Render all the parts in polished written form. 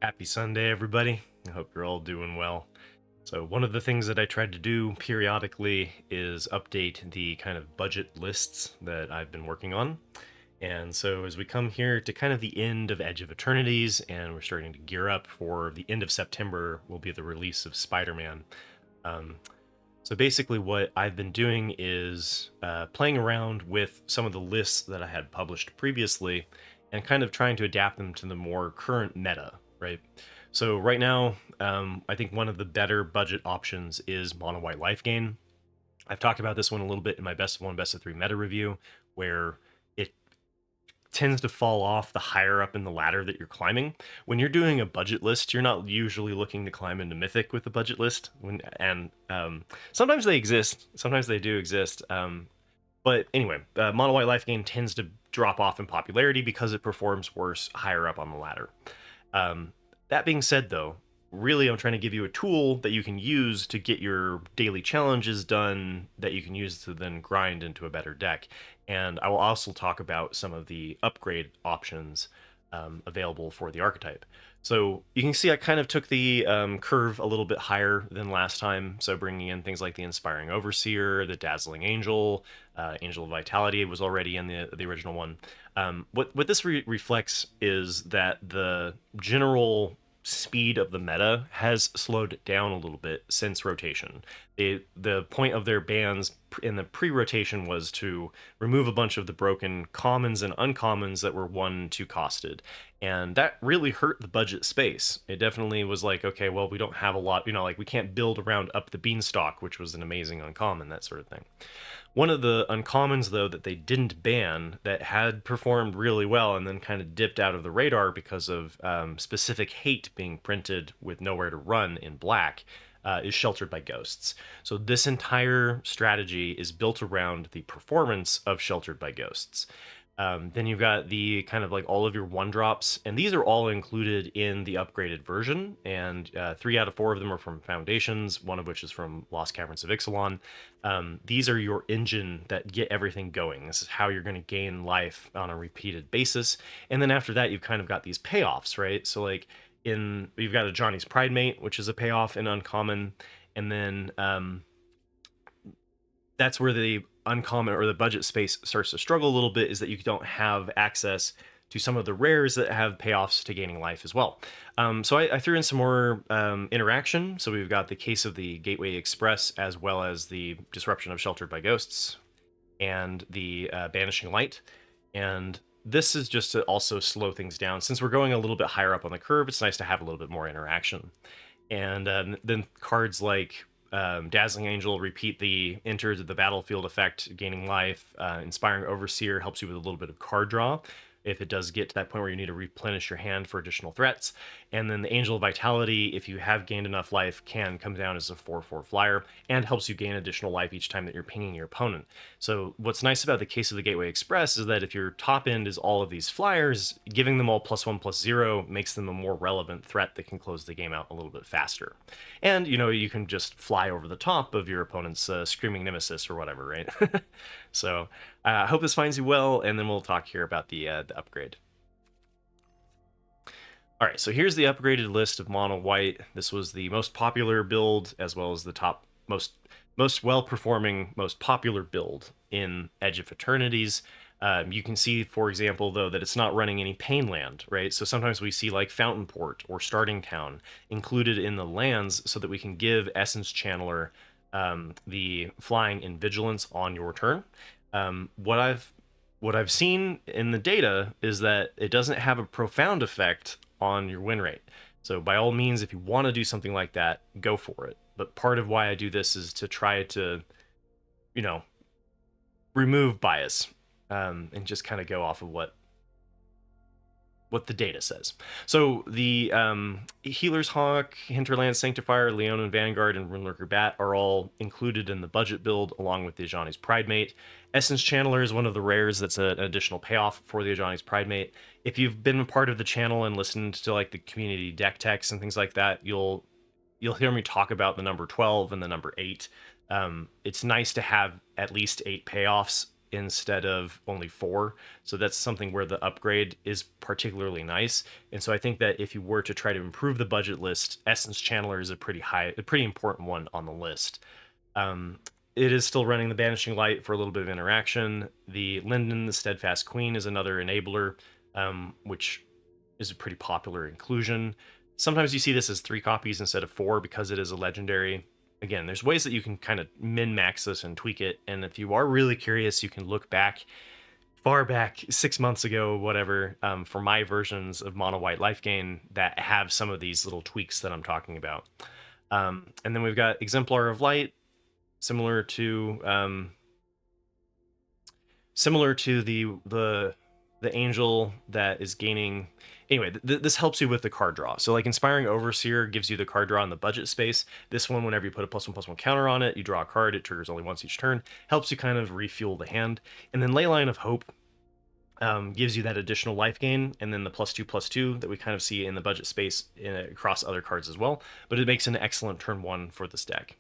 Happy Sunday, everybody. I hope you're all doing well. So, one of the things that I tried to do periodically is update the kind of budget lists that I've been working on. And so, as we come here to kind of the end of Edge of Eternities, and we're starting to gear up for the end of September, will be the release of Spider Man. Um, so, basically, what I've been doing is playing around with some of the lists that I had published previously and kind of trying to adapt them to the more current meta, right? So right now, I think one of the better budget options is mono white life gain. I've talked about this one a little bit in my best of one, best of three meta review, where it tends to fall off the higher up in the ladder that you're climbing. When you're doing a budget list, you're not usually looking to climb into Mythic with a budget list. Sometimes they exist, sometimes they do exist. But anyway, mono white life gain tends to drop off in popularity because it performs worse higher up on the ladder. Um, that being said, though, really I'm trying to give you a tool that you can use to get your daily challenges done that you can use to then grind into a better deck. And I will also talk about some of the upgrade options available for the archetype. So you can see I kind of took the curve a little bit higher than last time. So bringing in things like the Inspiring Overseer, the Dazzling Angel, Angel of Vitality was already in the original one. What this reflects is that the general speed of the meta has slowed down a little bit since rotation. The point of their bans in the pre-rotation was to remove a bunch of the broken commons and uncommons that were 1-2 costed, and that really hurt the budget space. It definitely was like, okay, well, we don't have a lot, like we can't build around Up the Beanstalk, which was an amazing uncommon, that sort of thing. One of the uncommons, though, that they didn't ban that had performed really well and then kind of dipped out of the radar because of specific hate being printed with nowhere to run in black is Sheltered by Ghosts. So this entire strategy is built around the performance of Sheltered by Ghosts. Then you've got the kind of like all of your one drops, and these are all included in the upgraded version. And 3 out of 4 of them are from Foundations, one of which is from Lost Caverns of Ixalan. These are your engine that get everything going. This is how you're going to gain life on a repeated basis. And then after that, you've kind of got these payoffs, right? So like you've got a Johnny's Pride Mate, which is a payoff in uncommon, and then that's where the uncommon or the budget space starts to struggle a little bit, is that you don't have access to some of the rares that have payoffs to gaining life as well. So I threw in some more interaction. So we've got the case of the Gateway Express, as well as the disruption of Sheltered by Ghosts and the Banishing Light. And this is just to also slow things down. Since we're going a little bit higher up on the curve, it's nice to have a little bit more interaction. And then cards like Dazzling Angel repeat the enter the battlefield effect, gaining life. Inspiring Overseer helps you with a little bit of card draw if it does get to that point where you need to replenish your hand for additional threats. And then the Angel of Vitality, if you have gained enough life, can come down as a 4/4 flyer and helps you gain additional life each time that you're pinging your opponent. So what's nice about the case of the Gateway Express is that if your top end is all of these flyers, giving them all +1/+0 makes them a more relevant threat that can close the game out a little bit faster. And, you can just fly over the top of your opponent's Screaming Nemesis or whatever, right? So I hope this finds you well, and then we'll talk here about the upgrade. All right, so here's the upgraded list of mono white. This was the most popular build, as well as the top most well-performing, most popular build in Edge of Eternities. You can see, for example, though, that it's not running any Painland, right? So sometimes we see like Fountain Port or Starting Town included in the lands so that we can give Essence Channeler the flying and vigilance on your turn. What I've seen in the data is that it doesn't have a profound effect on your win rate. So by all means, if you want to do something like that, go for it. But part of why I do this is to try to, remove bias and just kind of go off of what the data says. So the Healer's Hawk, Hinterland Sanctifier, Leonin Vanguard, and Runelurker Bat are all included in the budget build, along with the Ajani's Pridemate. Essence Channeler is one of the rares that's an additional payoff for the Ajani's Pridemate. If you've been a part of the channel and listened to like the community deck techs and things like that, you'll hear me talk about the number 12 and the number 8. It's nice to have at least 8 payoffs instead of only 4. So that's something where the upgrade is particularly nice. And so I think that if you were to try to improve the budget list, Essence Channeler is a pretty important one on the list. It is still running the Banishing Light for a little bit of interaction. The Linden, the Steadfast Queen, is another enabler, which is a pretty popular inclusion. Sometimes you see this as 3 copies instead of 4 because it is a legendary. Again, there's ways that you can kind of min-max this and tweak it, and if you are really curious, you can look back, far back, 6 months ago, whatever, for my versions of Mono White Life Gain that have some of these little tweaks that I'm talking about. And then we've got Exemplar of Light, similar to the angel that is gaining. Anyway, this helps you with the card draw. So like Inspiring Overseer gives you the card draw in the budget space. This one, whenever you put a +1/+1 counter on it, you draw a card. It triggers only once each turn. Helps you kind of refuel the hand. And then Leyline of Hope gives you that additional life gain, and then the +2/+2 that we kind of see in the budget space across other cards as well. But it makes an excellent turn 1 for this deck.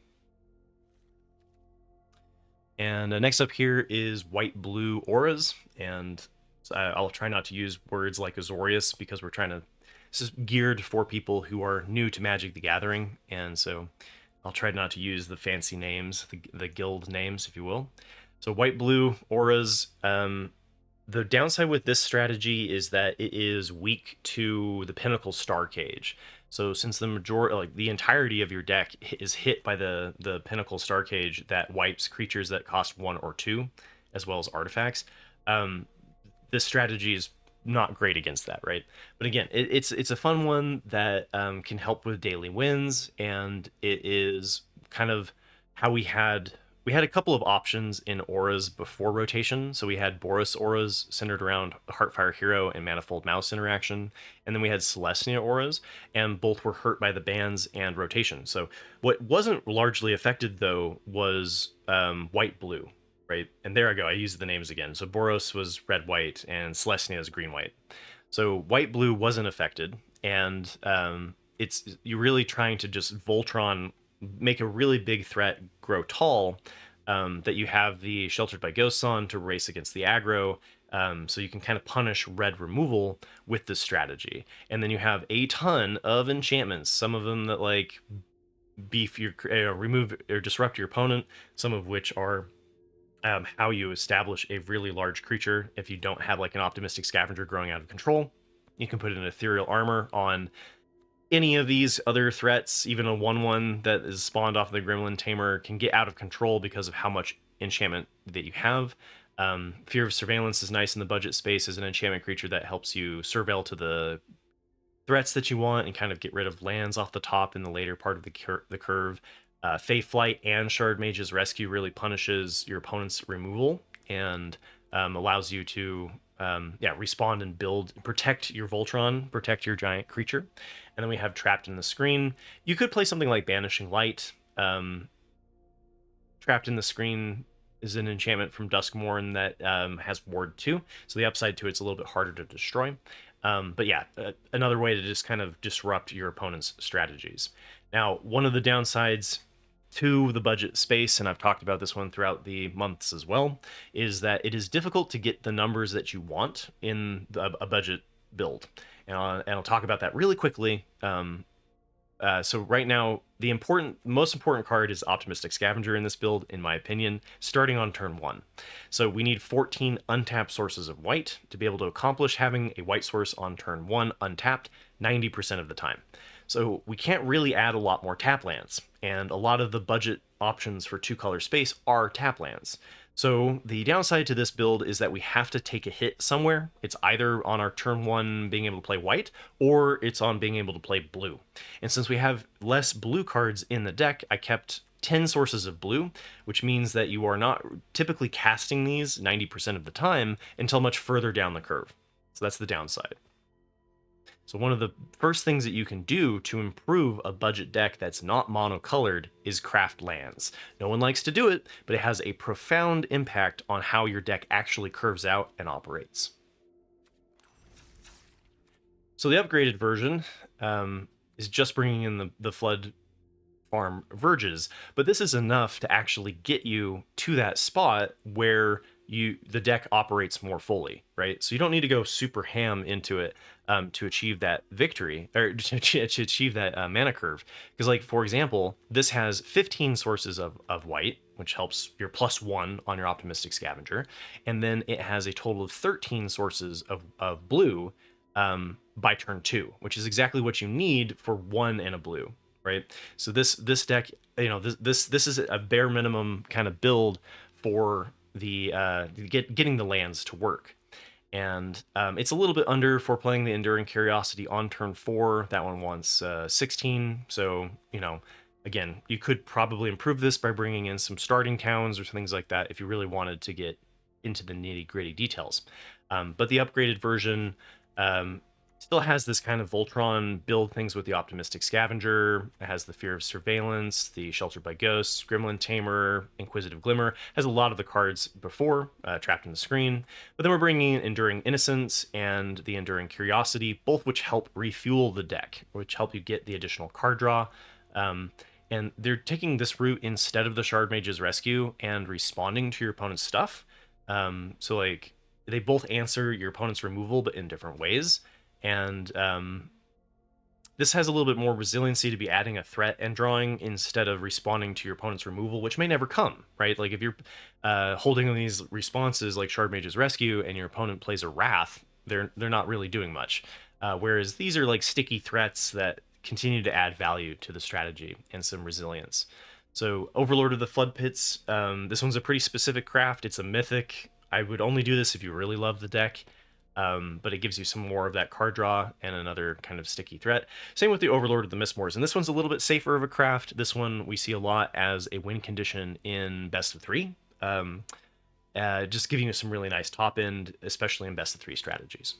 And next up here is white-blue auras, and I'll try not to use words like Azorius because this is geared for people who are new to Magic the Gathering, and so I'll try not to use the fancy names, the guild names, if you will. So white-blue auras, the downside with this strategy is that it is weak to the Pinnacle Star Cage. So since the entirety of your deck is hit by the Pinnacle Star Cage that wipes creatures that cost 1 or 2, as well as artifacts, this strategy is not great against that, right? But again, it's a fun one that can help with daily wins, and it is kind of how we had a couple of options in auras before rotation. So we had Boros auras centered around Heartfire Hero and Manifold Mouse interaction, and then we had Celestia auras, and both were hurt by the bans and rotation. So what wasn't largely affected though was white-blue, right? And there I go, I used the names again. So Boros was red-white and Celestia is green-white. So white-blue wasn't affected, and you're really trying to just Voltron, make a really big threat grow tall, that you have the Sheltered by Ghosts on to race against the aggro, so you can kind of punish red removal with this strategy. And then you have a ton of enchantments, some of them that like beef your remove or disrupt your opponent, some of which are how you establish a really large creature. If you don't have like an Optimistic Scavenger growing out of control, you can put an Ethereal Armor on any of these other threats. Even a 1/1 that is spawned off of the Gremlin Tamer can get out of control because of how much enchantment that you have. Fear of Surveillance is nice in the budget space as an enchantment creature that helps you surveil to the threats that you want and kind of get rid of lands off the top in the later part of the curve. Fae Flight and Shard Mage's Rescue really punishes your opponent's removal and allows you to respawn and build, protect your Voltron, protect your giant creature. And then we have Trapped in the Screen. You could play something like Banishing Light. Trapped in the Screen is an enchantment from Duskmourn that has Ward 2, so the upside to it's a little bit harder to destroy. But yeah, another way to just kind of disrupt your opponent's strategies. Now, one of the downsides to the budget space, and I've talked about this one throughout the months as well, is that it is difficult to get the numbers that you want in a budget build. And I'll talk about that really quickly. So right now, the most important card is Optimistic Scavenger in this build, in my opinion, starting on turn 1. So we need 14 untapped sources of white to be able to accomplish having a white source on turn 1 untapped 90% of the time. So we can't really add a lot more tap lands, and a lot of the budget options for 2-color space are tap lands. So the downside to this build is that we have to take a hit somewhere. It's either on our turn 1 being able to play white, or it's on being able to play blue. And since we have less blue cards in the deck, I kept 10 sources of blue, which means that you are not typically casting these 90% of the time until much further down the curve. So that's the downside. So one of the first things that you can do to improve a budget deck that's not monocolored is craft lands. No one likes to do it, but it has a profound impact on how your deck actually curves out and operates. So the upgraded version is just bringing in the Flood Farm Verges, but this is enough to actually get you to that spot where the deck operates more fully, right? So you don't need to go super ham into it to achieve that victory, or to achieve that mana curve. Because, like, for example, this has 15 sources of white, which helps your +1 on your optimistic scavenger, and then it has a total of 13 sources of blue by turn 2, which is exactly what you need for 1 and a blue, right? So this deck, this is a bare minimum kind of build for the getting the lands to work. And it's a little bit under for playing the Enduring Curiosity on turn 4. That one wants 16. So, again, you could probably improve this by bringing in some starting towns or things like that if you really wanted to get into the nitty gritty details. But the upgraded version still has this kind of Voltron build things with the Optimistic Scavenger. It has the Fear of Surveillance, the Sheltered by Ghosts, Gremlin Tamer, Inquisitive Glimmer. Has a lot of the cards before trapped in the screen. But then we're bringing in Enduring Innocence and the Enduring Curiosity, both which help refuel the deck, which help you get the additional card draw. And they're taking this route instead of the Shard Mage's Rescue and responding to your opponent's stuff. So, like, they both answer your opponent's removal, but in different ways. And this has a little bit more resiliency to be adding a threat and drawing instead of responding to your opponent's removal, which may never come, right? Like, if you're holding these responses like Shard Mage's Rescue and your opponent plays a Wrath, they're not really doing much. Whereas these are like sticky threats that continue to add value to the strategy and some resilience. So Overlord of the Flood Pits, this one's a pretty specific craft. It's a mythic. I would only do this if you really love the deck. But it gives you some more of that card draw and another kind of sticky threat. Same with the Overlord of the Mistmoors, and this one's a little bit safer of a craft. This one we see a lot as a win condition in best of 3, just giving you some really nice top end, especially in best of 3 strategies.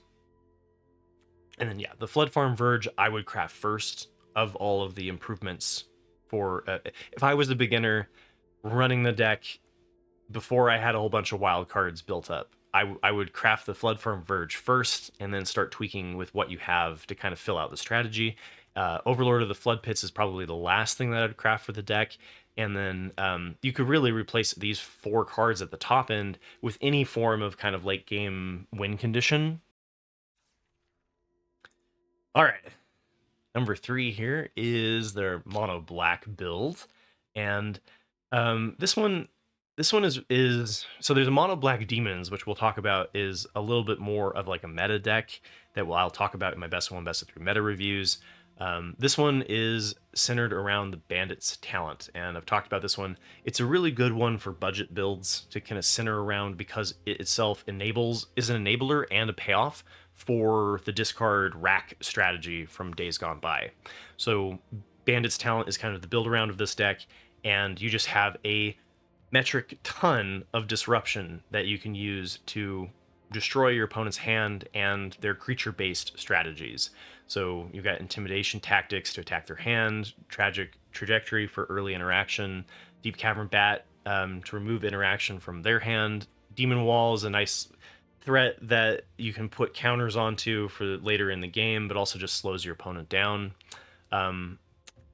And then the Flood Farm Verge I would craft first of all of the improvements for if I was a beginner running the deck before I had a whole bunch of wild cards built up. I would craft the Flood Farm Verge first and then start tweaking with what you have to kind of fill out the strategy. Overlord of the Flood Pits is probably the last thing that I'd craft for the deck. And then you could really replace these 4 cards at the top end with any form of kind of late game win condition. All right. Number 3 here is their mono black build. And this one is so there's a mono black demons, which we'll talk about, is a little bit more of like a meta deck that I'll talk about in my best of 3 meta reviews. This one is centered around the Bandit's Talent, and I've talked about this one. It's a really good one for budget builds to kind of center around because it itself is an enabler and a payoff for the discard rack strategy from days gone by. So Bandit's Talent is kind of the build around of this deck, and you just have a metric ton of disruption that you can use to destroy your opponent's hand and their creature-based strategies. So you've got Intimidation Tactics to attack their hand, Tragic Trajectory for early interaction, Deep Cavern Bat to remove interaction from their hand. Demon Wall is a nice threat that you can put counters onto for later in the game, but also just slows your opponent down.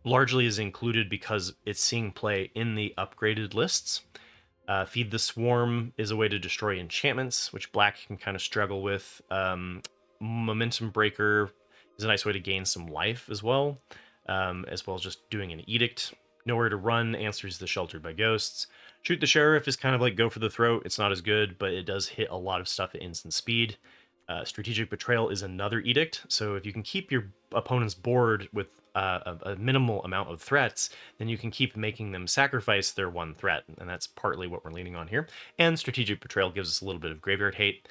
Largely is included because it's seeing play in the upgraded lists. Feed the Swarm is a way to destroy enchantments, which black can kind of struggle with. Momentum Breaker is a nice way to gain some life as well as just doing an Edict. Nowhere to Run answers the Sheltered by Ghosts. Shoot the Sheriff is kind of like Go for the Throat. It's not as good, but it does hit a lot of stuff at instant speed. Strategic Betrayal is another Edict, so if you can keep your opponent's board with a minimal amount of threats, then you can keep making them sacrifice their one threat, and that's partly what we're leaning on here. And Strategic Betrayal gives us a little bit of graveyard hate.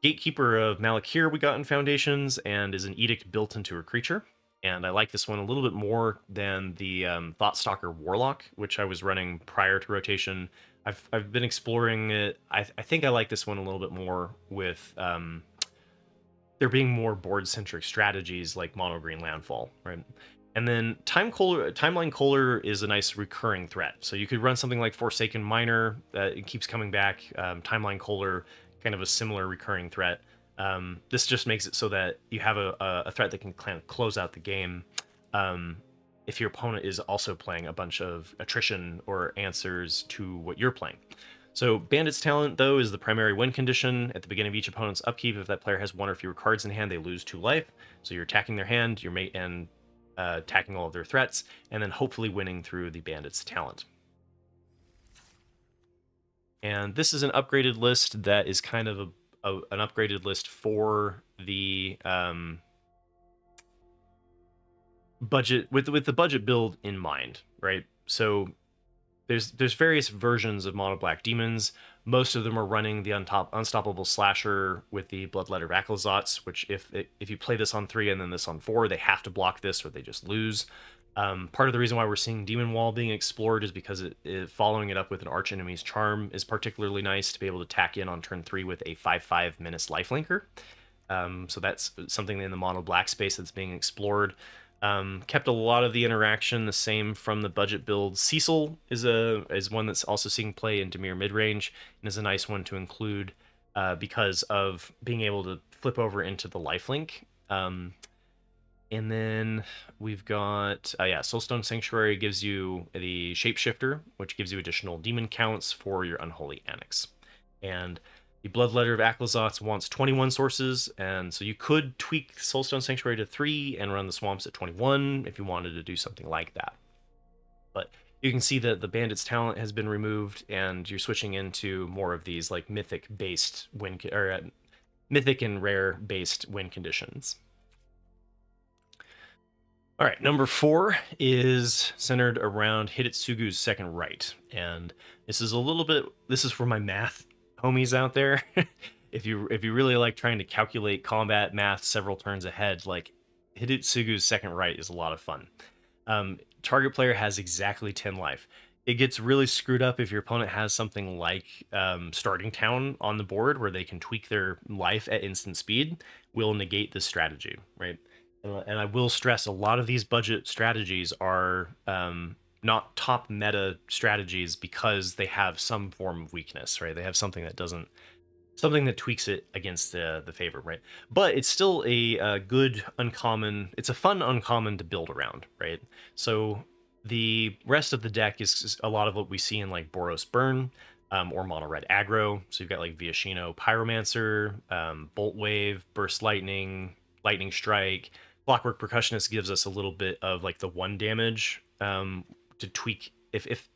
Gatekeeper of Malakir we got in Foundations, and is an Edict built into a creature. And I like this one a little bit more than the Thoughtstalker Warlock, which I was running prior to rotation. I've been exploring it. I think I like this one a little bit more with there being more board-centric strategies like mono green landfall, right? And then Timeline Kohler is a nice recurring threat. So you could run something like Forsaken Miner, it keeps coming back. Timeline Kohler, kind of a similar recurring threat. This just makes it so that you have a threat that can kind of close out the game if your opponent is also playing a bunch of attrition or answers to what you're playing. So Bandit's talent, though, is the primary win condition. At the beginning of each opponent's upkeep, if that player has 1 or fewer cards in hand, they lose 2 life. So you're attacking their hand, and attacking all of their threats, and then hopefully winning through the Bandit's talent. And this is an upgraded list that is kind of an upgraded list for the budget, with the budget build in mind, right? So there's various versions of mono black demons. Most of them are running the unstoppable slasher with the bloodletter Vaclazots, which if you play this on 3 and then this on 4, they have to block this or they just lose. Part of the reason why we're seeing Demon Wall being explored is because following it up with an Archenemy's Charm is particularly nice to be able to tack in on turn 3 with a 5/5 Menace Lifelinker. So that's something in the mono black space that's being explored. Kept a lot of the interaction the same from the budget build. Cecil is one that's also seeing play in Dimir midrange and is a nice one to include because of being able to flip over into the lifelink. And then we've got, Soulstone Sanctuary gives you the Shapeshifter, which gives you additional demon counts for your Unholy Annex. And the Bloodletter of Vaclazots wants 21 sources, and so you could tweak Soulstone Sanctuary to 3 and run the Swamps at 21 if you wanted to do something like that. But you can see that the Bandit's talent has been removed, and you're switching into more of these like mythic-based mythic and rare-based win conditions. All right, number 4 is centered around Hidetsugu's Second Right, and this is for my math homies out there. if you really like trying to calculate combat math several turns ahead, like Hidetsugu's Second Right is a lot of fun. Target player has exactly 10 life. It gets really screwed up if your opponent has something like Starting Town on the board where they can tweak their life at instant speed. Will negate this strategy, right? And I will stress, a lot of these budget strategies are not top meta strategies because they have some form of weakness, right? They have something that tweaks it against the favorite, right? But it's still a good uncommon. It's a fun uncommon to build around, right? So the rest of the deck is a lot of what we see in like Boros Burn or mono red aggro. So you've got like Viashino Pyromancer, Bolt Wave, Burst Lightning, Lightning Strike. Clockwork Percussionist gives us a little bit of like the 1 damage to tweak if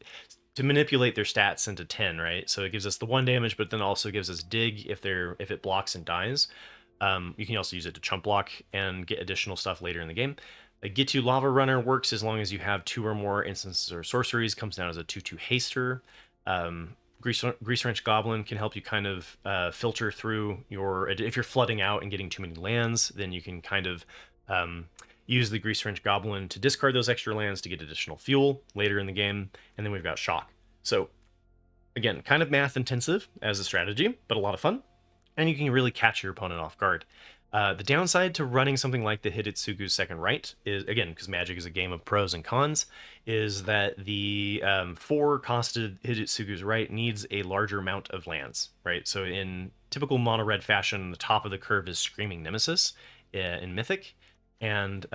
to manipulate their stats into 10, right? So it gives us the 1 damage, but then also gives us dig if it blocks and dies. You can also use it to chump block and get additional stuff later in the game. Get You Lava Runner works as long as you have 2 or more instances or sorceries. Comes down as a 2/2 haster. Grease Wrench Goblin can help you kind of filter through if you're flooding out and getting too many lands, then you can kind of use the Grease Wrench Goblin to discard those extra lands to get additional fuel later in the game. And then we've got Shock. So again, kind of math intensive as a strategy, but a lot of fun. And you can really catch your opponent off guard. The downside to running something like the Hidetsugu's Second Right is, again, because Magic is a game of pros and cons, is that the 4-costed Hidetsugu's Right needs a larger amount of lands, right? So in typical mono-red fashion, the top of the curve is Screaming Nemesis in Mythic, and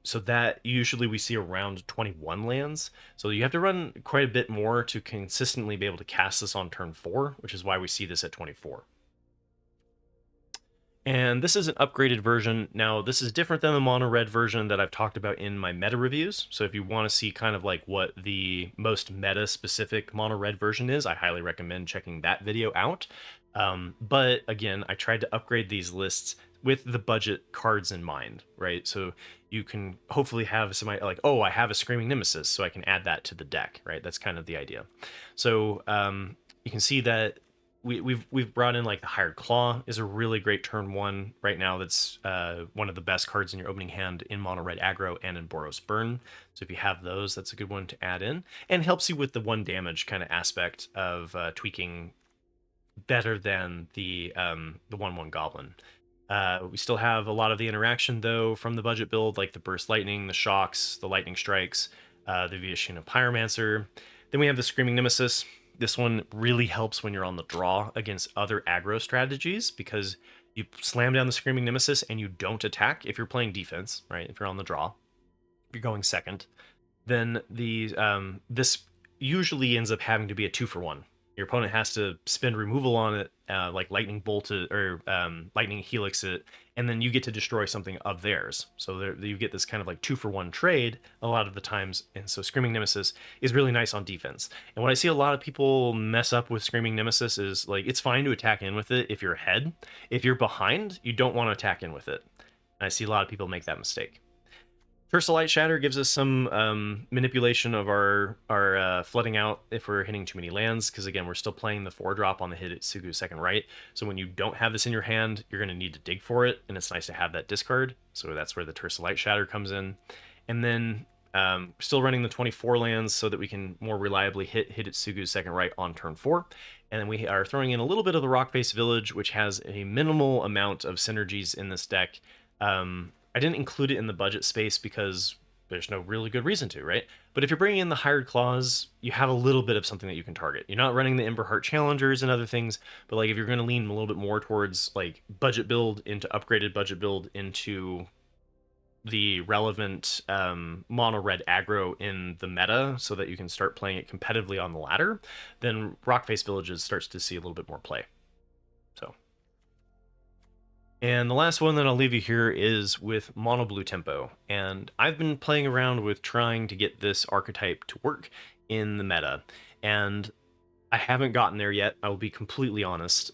so that usually we see around 21 lands. So you have to run quite a bit more to consistently be able to cast this on turn 4, which is why we see this at 24. And this is an upgraded version. Now, this is different than the mono red version that I've talked about in my meta reviews. So if you want to see kind of like what the most meta specific mono red version is, I highly recommend checking that video out. But again, I tried to upgrade these lists with the budget cards in mind, right? So you can hopefully have somebody like, oh, I have a Screaming Nemesis, so I can add that to the deck, right? That's kind of the idea. So you can see that we've brought in like the Hired Claw is a really great turn 1 right now. That's one of the best cards in your opening hand in mono red aggro and in Boros Burn. So if you have those, that's a good one to add in, and helps you with the 1 damage kind of aspect of tweaking better than the 1/1 Goblin. We still have a lot of the interaction though from the budget build, like the Burst Lightning, the Shocks, the Lightning Strikes, the Viashino Pyromancer. Then we have the Screaming Nemesis. This one really helps when you're on the draw against other aggro strategies, because you slam down the Screaming Nemesis and you don't attack if you're playing defense, right? If you're on the draw, if you're going second, then this usually ends up having to be a 2-for-1. Your opponent has to spend removal on it, like lightning bolt it or lightning helix it, and then you get to destroy something of theirs. So you get this kind of like 2-for-1 trade a lot of the times. And so Screaming Nemesis is really nice on defense. And what I see a lot of people mess up with Screaming Nemesis is like it's fine to attack in with it if you're ahead. If you're behind, you don't want to attack in with it. And I see a lot of people make that mistake. Tersalite Shatter gives us some manipulation of our flooding out if we're hitting too many lands, because again, we're still playing the 4-drop on the Hitotsugu second right. So when you don't have this in your hand, you're going to need to dig for it, and it's nice to have that discard. So that's where the Tersalite Shatter comes in. And then still running the 24 lands so that we can more reliably hit Hitotsugu's second right on turn 4. And then we are throwing in a little bit of the Rockface Village, which has a minimal amount of synergies in this deck. I didn't include it in the budget space because there's no really good reason to, right? But if you're bringing in the Hired Claws, you have a little bit of something that you can target. You're not running the Emberheart Challengers and other things, but like if you're going to lean a little bit more towards like budget build into upgraded budget build into the relevant mono red aggro in the meta so that you can start playing it competitively on the ladder, then Rockface Villages starts to see a little bit more play. So. And the last one that I'll leave you here is with Mono Blue Tempo. And I've been playing around with trying to get this archetype to work in the meta. And I haven't gotten there yet, I will be completely honest.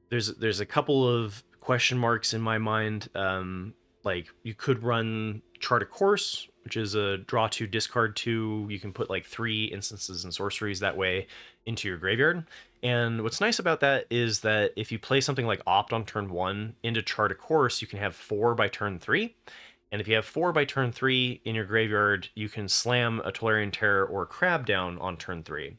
There's a couple of question marks in my mind. Like, you could run Chart a Course, which is a draw 2, discard 2. You can put like 3 instances and sorceries that way into your graveyard. And what's nice about that is that if you play something like Opt on turn 1 into Chart a Course, you can have 4 by turn 3. And if you have 4 by turn 3 in your graveyard, you can slam a Tolarian Terror or a Crab down on turn 3.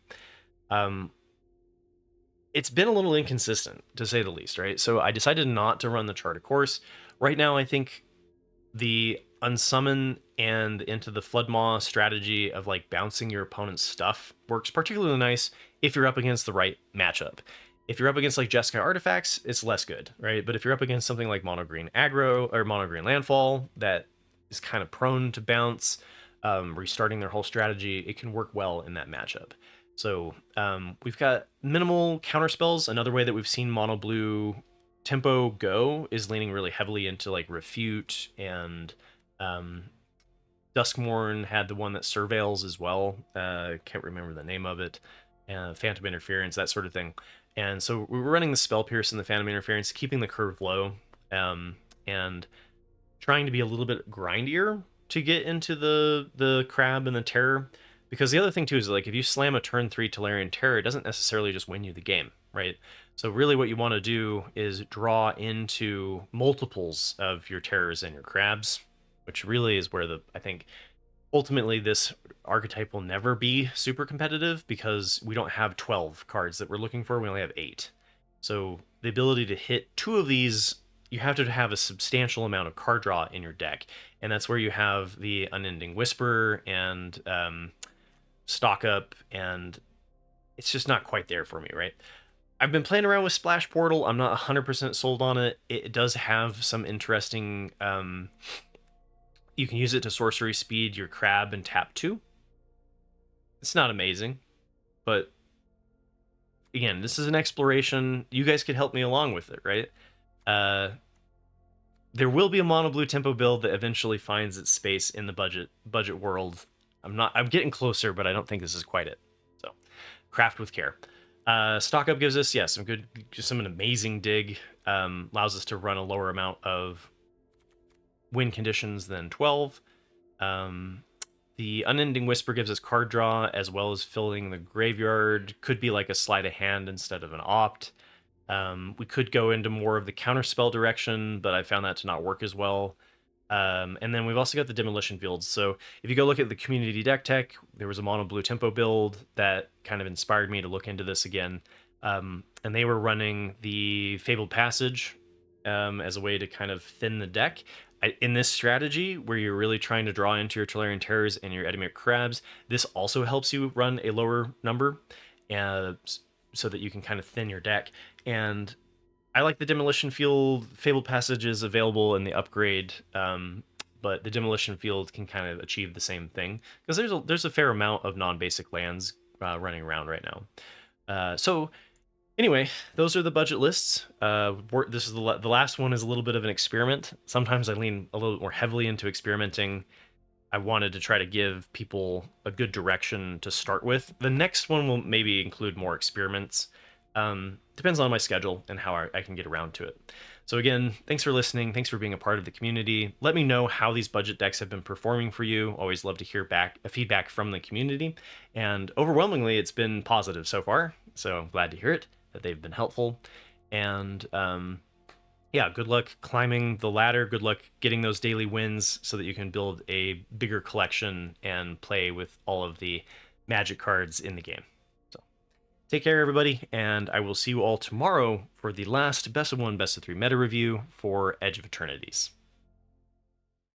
It's been a little inconsistent, to say the least, right? So I decided not to run the Chart a Course. Right now, I think the unsummon and into the Floodmaw strategy of like bouncing your opponent's stuff works particularly nice if you're up against the right matchup. If you're up against like Jeskai Artifacts, it's less good, right? But if you're up against something like Mono Green Aggro or Mono Green Landfall that is kind of prone to bounce, restarting their whole strategy, it can work well in that matchup. So we've got minimal counterspells. Another way that we've seen Mono Blue Tempo go is leaning really heavily into like Refute, and Duskmourn had the one that surveils as well. Can't remember the name of it. Phantom Interference, that sort of thing. And so we were running the Spell Pierce and the Phantom Interference, keeping the curve low, and trying to be a little bit grindier to get into the Crab and the Terror. Because the other thing too is like if you slam a turn 3 Tolarian Terror, it doesn't necessarily just win you the game, right? So really what you want to do is draw into multiples of your Terrors and your Crabs, which really is where I think ultimately this archetype will never be super competitive because we don't have 12 cards that we're looking for, we only have 8. So the ability to hit 2 of these, you have to have a substantial amount of card draw in your deck, and that's where you have the Unending Whisper and Stock Up, and it's just not quite there for me, right? I've been playing around with Splash Portal. I'm not 100% sold on it. It does have some interesting... you can use it to sorcery speed your Crab and tap 2. It's not amazing, but again, this is an exploration. You guys could help me along with it, right? There will be a Mono Blue Tempo build that eventually finds its space in the budget world. I'm getting closer, but I don't think this is quite it. So, craft with care. Stock Up gives us, an amazing dig. Allows us to run a lower amount of win conditions than 12. The Unending Whisper gives us card draw as well as filling the graveyard. Could be like a sleight of hand instead of an opt. We could go into more of the counterspell direction, but I found that to not work as well. And then we've also got the Demolition Fields. So if you go look at the community deck tech, there was a Mono Blue Tempo build that kind of inspired me to look into this again. And they were running the Fabled Passage as a way to kind of thin the deck. In this strategy, where you're really trying to draw into your Tolarian Terrors and your Edmure Crabs, this also helps you run a lower number so that you can kind of thin your deck. And I like the Demolition Field. Fabled Passage is available in the upgrade, but the Demolition Field can kind of achieve the same thing because there's a fair amount of non-basic lands running around right now. So anyway, those are the budget lists. This is the last one is a little bit of an experiment. Sometimes I lean a little bit more heavily into experimenting. I wanted to try to give people a good direction to start with. The next one will maybe include more experiments. Depends on my schedule and how I can get around to it. So again, thanks for listening. Thanks for being a part of the community. Let me know how these budget decks have been performing for you. Always love to hear feedback from the community. And overwhelmingly, it's been positive so far. So I'm glad to hear it, that they've been helpful. And yeah, good luck climbing the ladder. Good luck getting those daily wins so that you can build a bigger collection and play with all of the magic cards in the game. So take care, everybody, and I will see you all tomorrow for the last best of 1, best of 3 meta review for Edge of Eternities.